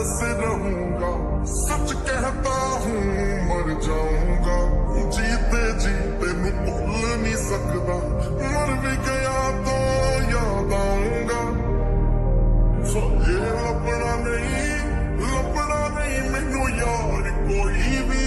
जैसे रहूंगा, सच कहता हूँ मर जाऊंगा, जीते जीते मैं भूल नहीं सकता, मर भी गया तो याद आऊंगा। ये लपड़ा नहीं मैनू यार कोई भी